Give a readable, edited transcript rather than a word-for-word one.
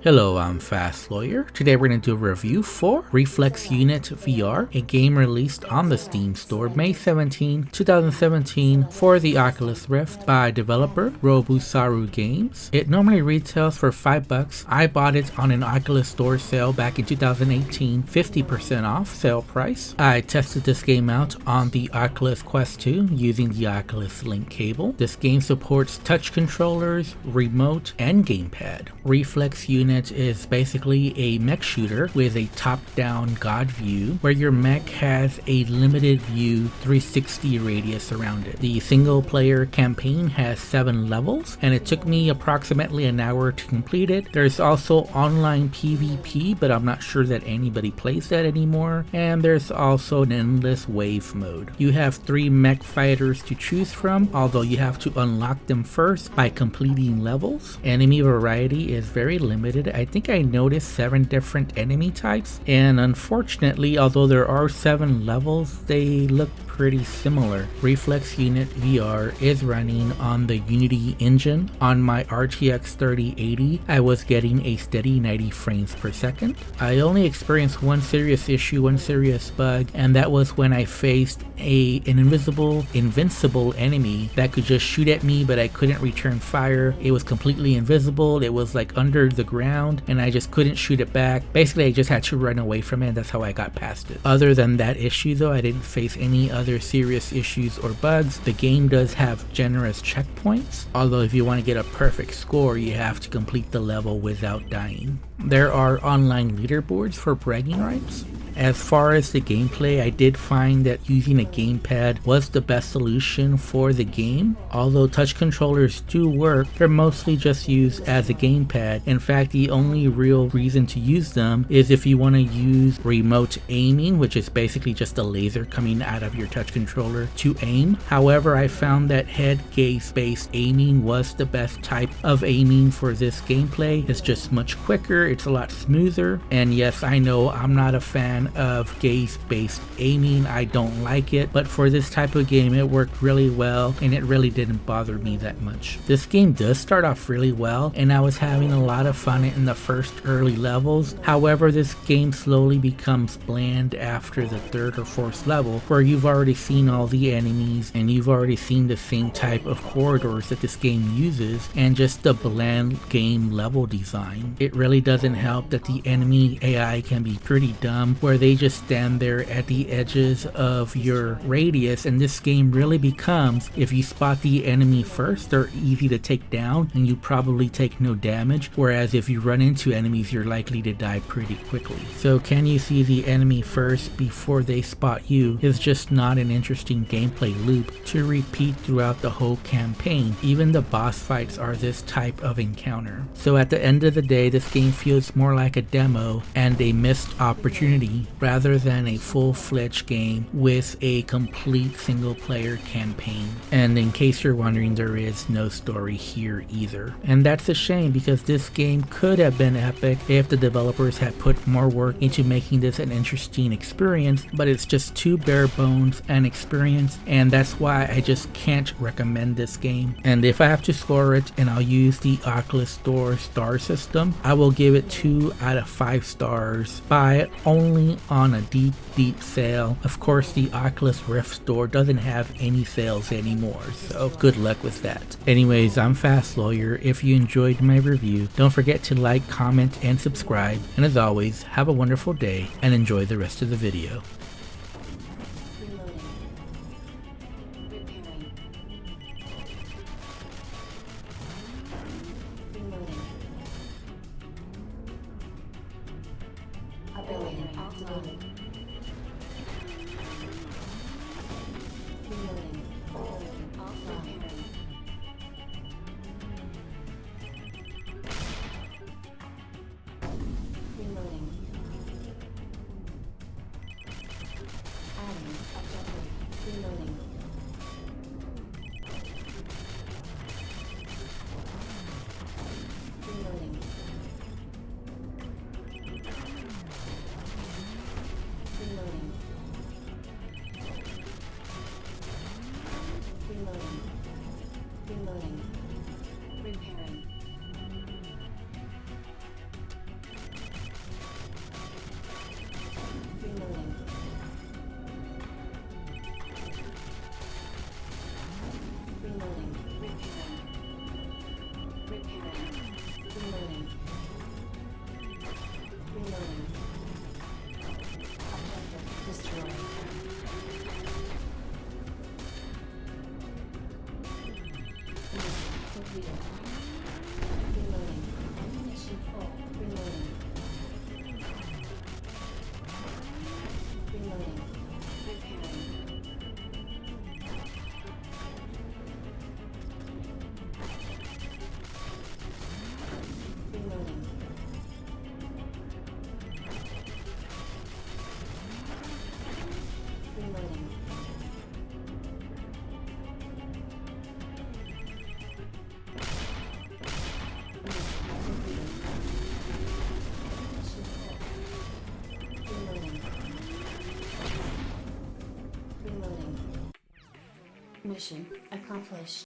Hello, I'm Fast Lawyer. Today we're going to do a review for Reflex Unit VR, a game released on the Steam store May 17, 2017 for the Oculus Rift by developer Robusaru Games. It normally retails for $5. I bought it on an Oculus Store sale back in 2018, 50% off sale price. I tested this game out on the Oculus Quest 2 using the Oculus Link cable. This game supports touch controllers, remote, and gamepad. Reflex Unit is basically a mech shooter with a top-down god view where your mech has a limited view 360 radius around it. The single player campaign has 7 levels and it took me approximately an hour to complete it. There's also online PvP, but I'm not sure that anybody plays that anymore, and there's also an endless wave mode. You have 3 mech fighters to choose from, although you have to unlock them first by completing levels. Enemy variety is very limited. I think I noticed 7 different enemy types, and unfortunately, although there are 7 levels, they look pretty similar. Reflex Unit VR is running on the Unity engine. On my RTX 3080, I was getting a steady 90 frames per second. I only experienced one serious issue, one serious bug, and that was when I faced an invincible enemy that could just shoot at me, but I couldn't return fire. It was completely invisible. It was like under the ground, and I just couldn't shoot it back. Basically, I just had to run away from it. That's how I got past it. Other than that issue though, I didn't face any other serious issues or bugs. The game does have generous checkpoints, although if you want to get a perfect score, you have to complete the level without dying. There are online leaderboards for bragging rights. As far as the gameplay, I did find that using a gamepad was the best solution for the game. Although touch controllers do work, they're mostly just used as a gamepad. In fact, the only real reason to use them is if you want to use remote aiming, which is basically just a laser coming out of your touch controller to aim. However, I found that head gaze based aiming was the best type of aiming for this gameplay. It's just much quicker, it's a lot smoother, and yes, I know I'm not a fan of gaze-based aiming. I don't like it, but for this type of game it worked really well and it really didn't bother me that much. This game does start off really well and I was having a lot of fun in the first early levels. However, this game slowly becomes bland after the 3rd or 4th level, where you've already seen all the enemies and you've already seen the same type of corridors that this game uses, and just the bland game level design. It really doesn't help that the enemy AI can be pretty dumb, where they just stand there at the edges of your radius, and this game really becomes, if you spot the enemy first, they're easy to take down and you probably take no damage, whereas if you run into enemies, you're likely to die pretty quickly. So can you see the enemy first before they spot you is just not an interesting gameplay loop to repeat throughout the whole campaign. Even the boss fights are this type of encounter. So at the end of the day, this game feels more like a demo and a missed opportunity rather than a full-fledged game with a complete single-player campaign. And in case you're wondering, there is no story here either. And that's a shame, because this game could have been epic if the developers had put more work into making this an interesting experience, but it's just too bare bones an experience, and that's why I just can't recommend this game. And if I have to score it, and I'll use the Oculus Store star system, I will give it 2 out of 5 stars. Buy it only on a deep sale. Of course, the Oculus Rift store doesn't have any sales anymore, so good luck with that. Anyways, I'm Fast Lawyer. If you enjoyed my review, don't forget to like, comment, and subscribe. And as always, have a wonderful day and enjoy the rest of the video. Ability activated. Reloading. Offline. Reloading. Adding objective. Reloading. Reloading. Reloading. Reloading. Mission accomplished.